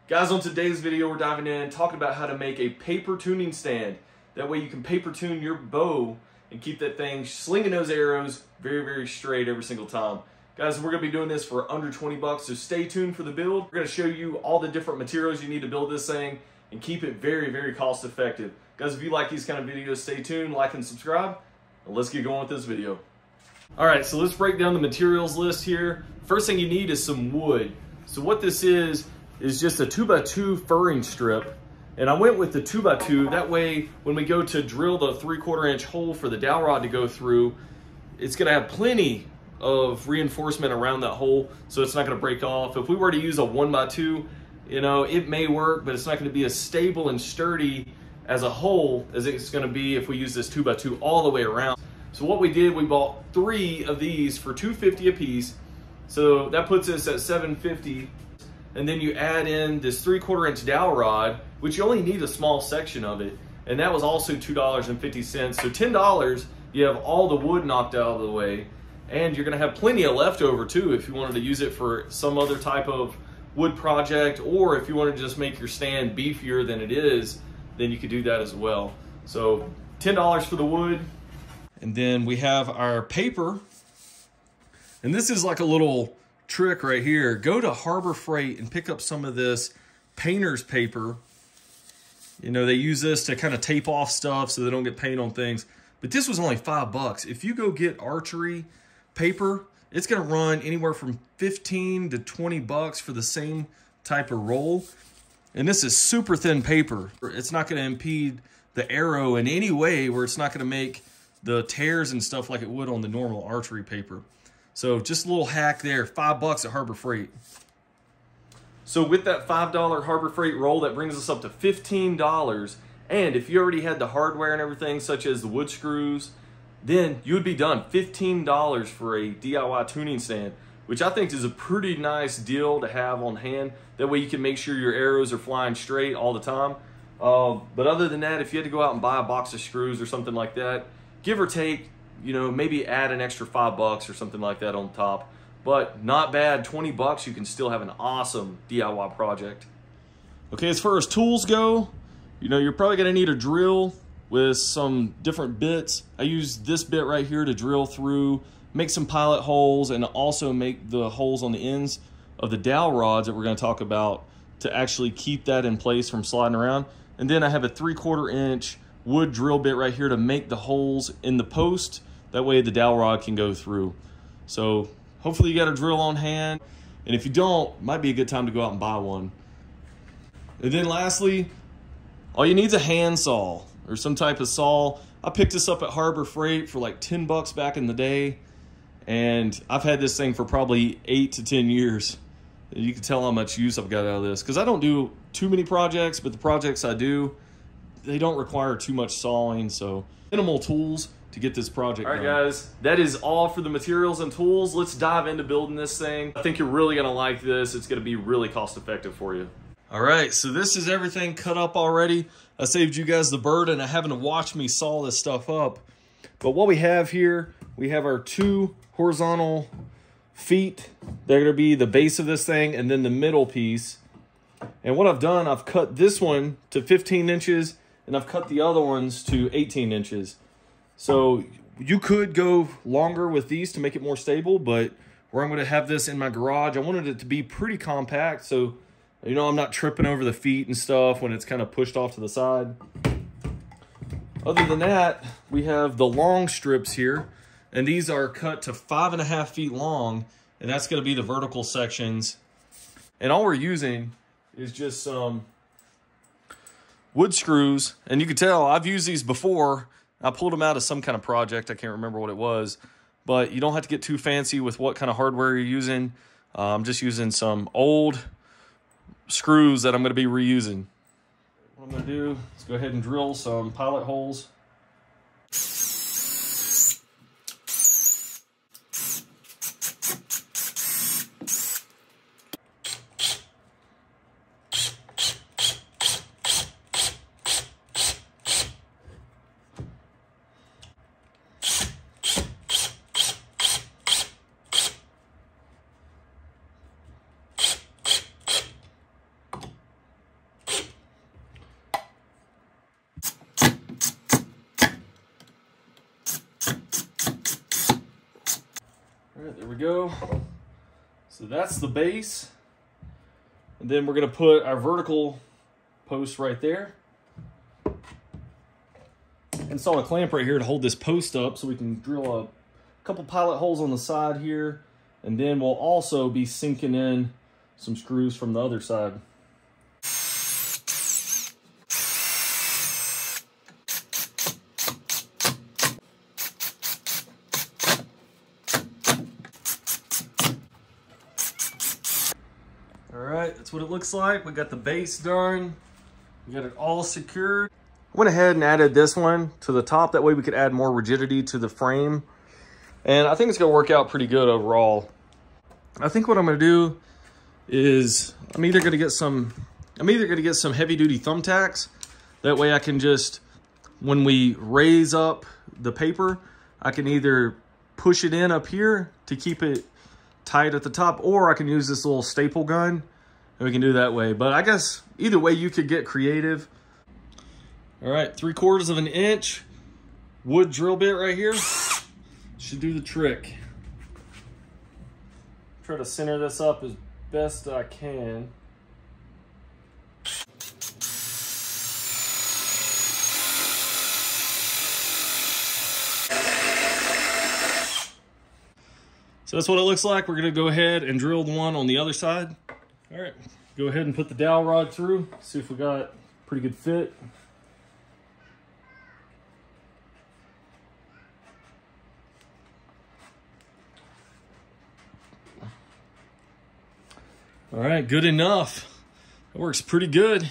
Guys, on today's video, we're diving in, talking about how to make a paper tuning stand. That way you can paper tune your bow and keep that thing slinging those arrows very, very straight every single time. Guys, we're gonna be doing this for under 20 bucks, so stay tuned for the build. We're gonna show you all the different materials you need to build this thing and keep it very, very cost effective. Guys, if you like these kind of videos, stay tuned, like and subscribe, and let's get going with this video. All right, so let's break down the materials list here. First thing you need is some wood. So what this is just a 2x2 furring strip. And I went with the 2x2, that way when we go to drill the 3/4 inch hole for the dowel rod to go through, it's gonna have plenty of reinforcement around that hole, so it's not gonna break off. If we were to use a 1x2, you know, it may work, but it's not gonna be as stable and sturdy as a hole as it's gonna be if we use this 2x2 all the way around. So what we did, we bought 3 of these for $2.50 a piece. So that puts us at $7.50. And then you add in this 3/4 inch dowel rod, which you only need a small section of it. And that was also $2.50. So $10, you have all the wood knocked out of the way. And you're gonna have plenty of leftover too if you wanted to use it for some other type of wood project, or if you want to just make your stand beefier than it is, then you could do that as well. So $10 for the wood. And then we have our paper. And this is like a little trick right here. Go to Harbor Freight and pick up some of this painter's paper. You know, they use this to kind of tape off stuff so they don't get paint on things. But this was only $5. If you go get archery paper, it's gonna run anywhere from 15 to 20 bucks for the same type of roll. And this is super thin paper. It's not gonna impede the arrow in any way where it's not gonna make the tears and stuff like it would on the normal archery paper. So just a little hack there, $5 at Harbor Freight. So with that $5 Harbor Freight roll, that brings us up to $15. And if you already had the hardware and everything, such as the wood screws, then you would be done. $15 for a DIY tuning stand, which I think is a pretty nice deal to have on hand. That way you can make sure your arrows are flying straight all the time. But other than that, if you had to go out and buy a box of screws or something like that, give or take, you know, maybe add an extra $5 or something like that on top. But not bad, 20 bucks, you can still have an awesome DIY project. Okay, as far as tools go, you know, you're probably gonna need a drill with some different bits. I use this bit right here to drill through, make some pilot holes, and also make the holes on the ends of the dowel rods that we're gonna talk about to actually keep that in place from sliding around. And then I have a 3/4 inch wood drill bit right here to make the holes in the post. That way the dowel rod can go through. So hopefully you got a drill on hand. And if you don't, it might be a good time to go out and buy one. And then lastly, all you need is a hand saw or some type of saw. I picked this up at Harbor Freight for like 10 bucks back in the day. And I've had this thing for probably 8 to 10 years. And you can tell how much use I've got out of this. Because I don't do too many projects, but the projects I do, they don't require too much sawing. So minimal tools to get this project done. All right, guys, that is all for the materials and tools. Let's dive into building this thing. I think you're really gonna like this. It's gonna be really cost effective for you. All right, so this is everything cut up already. I saved you guys the burden of having to watch me saw this stuff up. But what we have here, we have our 2 horizontal feet. They're gonna be the base of this thing and then the middle piece. And what I've done, I've cut this one to 15 inches and I've cut the other ones to 18 inches. So you could go longer with these to make it more stable, but where I'm gonna have this in my garage, I wanted it to be pretty compact so, you know, I'm not tripping over the feet and stuff when it's kind of pushed off to the side. Other than that, we have the long strips here, and these are cut to 5.5 feet long, and that's gonna be the vertical sections. And all we're using is just some wood screws, and you can tell I've used these before. I pulled them out of some kind of project. I can't remember what it was, but you don't have to get too fancy with what kind of hardware you're using. I'm just using some old screws that I'm going to be reusing. What I'm going to do is go ahead and drill some pilot holes. right, there we go. So that's the base. And then we're gonna put our vertical post right there. Install a clamp right here to hold this post up so we can drill a couple pilot holes on the side here. And then we'll also be sinking in some screws from the other side. All right, that's what it looks like. We got the base done. We got it all secured. Went ahead and added this one to the top. That way we could add more rigidity to the frame. And I think it's gonna work out pretty good overall. I think what I'm gonna do is I'm either gonna get some heavy duty thumbtacks. That way I can just, when we raise up the paper, I can either push it in up here to keep it tight at the top, or I can use this little staple gun and we can do that way. But I guess either way you could get creative. All right, 3/4 of an inch wood drill bit right here. Should do the trick. Try to center this up as best I can. So that's what it looks like. We're gonna go ahead and drill the one on the other side. All right, go ahead and put the dowel rod through. See if we got pretty good fit. All right, good enough. That works pretty good.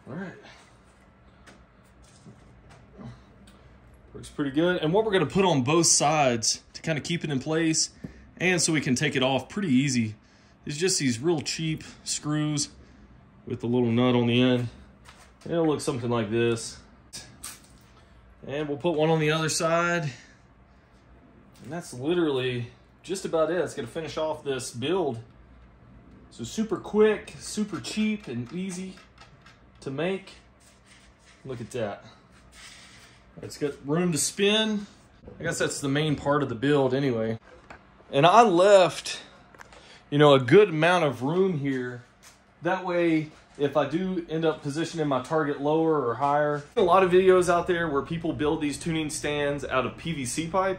All right. Works pretty good. And what we're gonna put on both sides to kind of keep it in place and so we can take it off pretty easy is just these real cheap screws with the little nut on the end. It'll look something like this. And we'll put one on the other side. And that's literally just about it. It's gonna finish off this build. So super quick, super cheap and easy to make. Look at that. It's got room to spin. I guess that's the main part of the build anyway. And I left, you know, a good amount of room here. That way, if I do end up positioning my target lower or higher. A lot of videos out there where people build these tuning stands out of PVC pipe.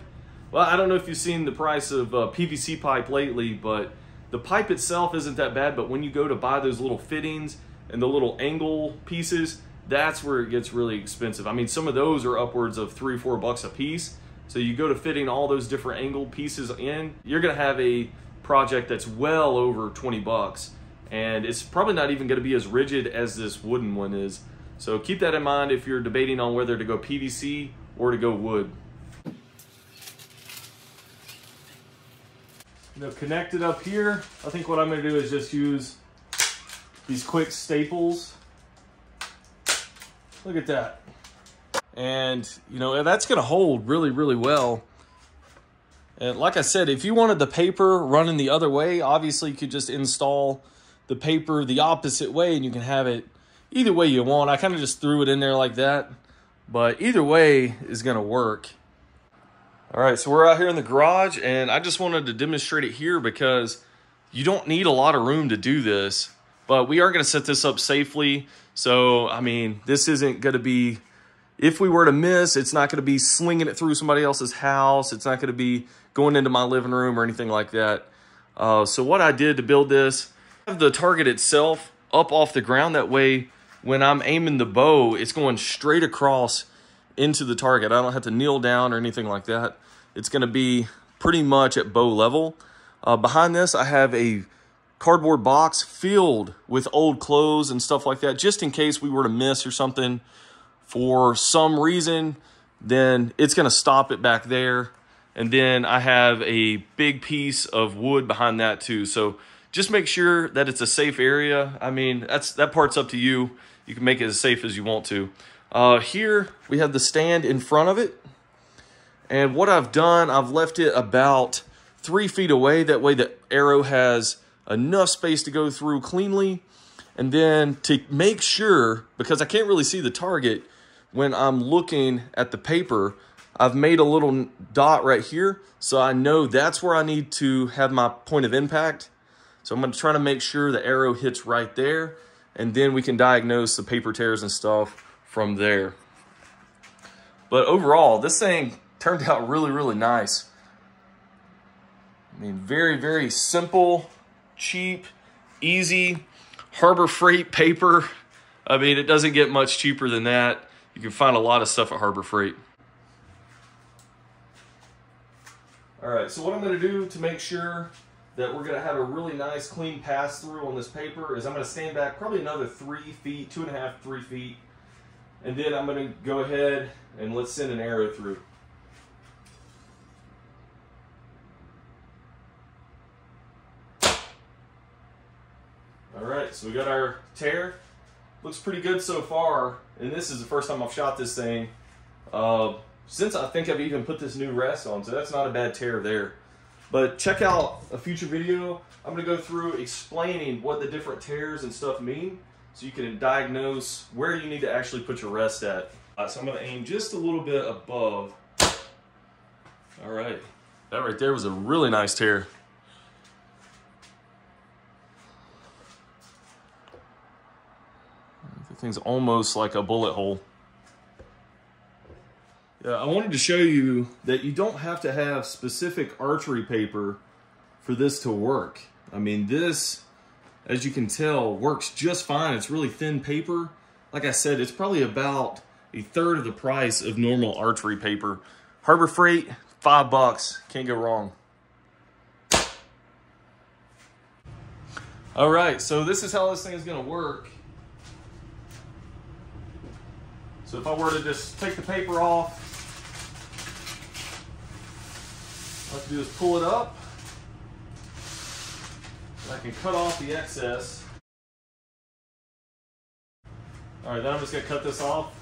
Well, I don't know if you've seen the price of PVC pipe lately, but the pipe itself isn't that bad, but when you go to buy those little fittings and the little angle pieces, that's where it gets really expensive. I mean, some of those are upwards of $3 or $4 a piece. So you go to fitting all those different angled pieces in, you're gonna have a project that's well over 20 bucks. And it's probably not even gonna be as rigid as this wooden one is. So keep that in mind if you're debating on whether to go PVC or to go wood. You know, connected up here, I think what I'm gonna do is just use these quick staples. Look at that. And you know, that's gonna hold really, really well. And like I said, if you wanted the paper running the other way, obviously you could just install the paper the opposite way and you can have it either way you want. I kind of just threw it in there like that, but either way is gonna work. All right, so we're out here in the garage and I just wanted to demonstrate it here because you don't need a lot of room to do this, but we are gonna set this up safely. So, I mean, this isn't gonna be, if we were to miss, it's not gonna be slinging it through somebody else's house. It's not gonna be going into my living room or anything like that. So what I did to build this, I have the target itself up off the ground. That way, when I'm aiming the bow, it's going straight across into the target. I don't have to kneel down or anything like that. It's gonna be pretty much at bow level. Behind this, I have a cardboard box filled with old clothes and stuff like that, just in case we were to miss or something for some reason, then it's gonna stop it back there. And then I have a big piece of wood behind that too. So just make sure that it's a safe area. I mean, that part's up to you. You can make it as safe as you want to. Here we have the stand in front of it. And what I've done, I've left it about 3 feet away. That way the arrow has enough space to go through cleanly. And then to make sure, because I can't really see the target when I'm looking at the paper, I've made a little dot right here. So I know that's where I need to have my point of impact. So I'm going to try to make sure the arrow hits right there. And then we can diagnose the paper tears and stuff from there. But overall, this thing turned out really, really nice. I mean, very, very simple, cheap, easy. Harbor Freight paper. I mean, it doesn't get much cheaper than that. You can find a lot of stuff at Harbor Freight. All right, so what I'm going to do to make sure that we're going to have a really nice clean pass through on this paper is I'm going to stand back probably another 3 feet, 2.5, 3 feet. And then I'm going to go ahead and let's send an arrow through. All right, so we got our tear. Looks pretty good so far, and this is the first time I've shot this thing since I think I've even put this new rest on, so that's not a bad tear there. But check out a future video. I'm gonna go through explaining what the different tears and stuff mean, so you can diagnose where you need to actually put your rest at. So I'm gonna aim just a little bit above. All right, that right there was a really nice tear. Thing's almost like a bullet hole. Yeah, I wanted to show you that you don't have to have specific archery paper for this to work. I mean, this, as you can tell, works just fine. It's really thin paper. Like I said, it's probably about 1/3 of the price of normal archery paper. Harbor Freight, $5. Can't go wrong. All right, so this is how this thing is gonna work. So if I were to just take the paper off, all I have to do is pull it up. And I can cut off the excess. All right, then I'm just gonna cut this off.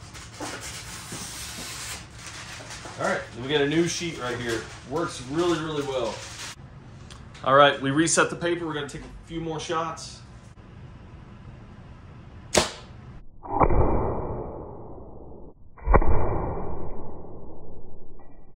All right, then we got a new sheet right here. Works really, really well. All right, we reset the paper. We're gonna take a few more shots.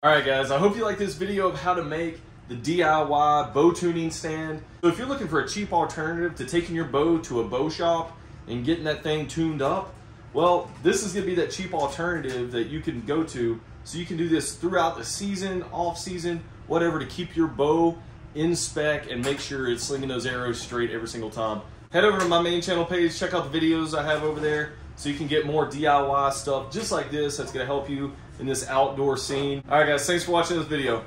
All right, guys, I hope you like this video of how to make the DIY bow tuning stand. So if you're looking for a cheap alternative to taking your bow to a bow shop and getting that thing tuned up, well, this is gonna be that cheap alternative that you can go to. So you can do this throughout the season, off season, whatever, to keep your bow in spec and make sure it's slinging those arrows straight every single time. Head over to my main channel page, check out the videos I have over there so you can get more DIY stuff just like this that's gonna help you in this outdoor scene. All right, guys, thanks for watching this video.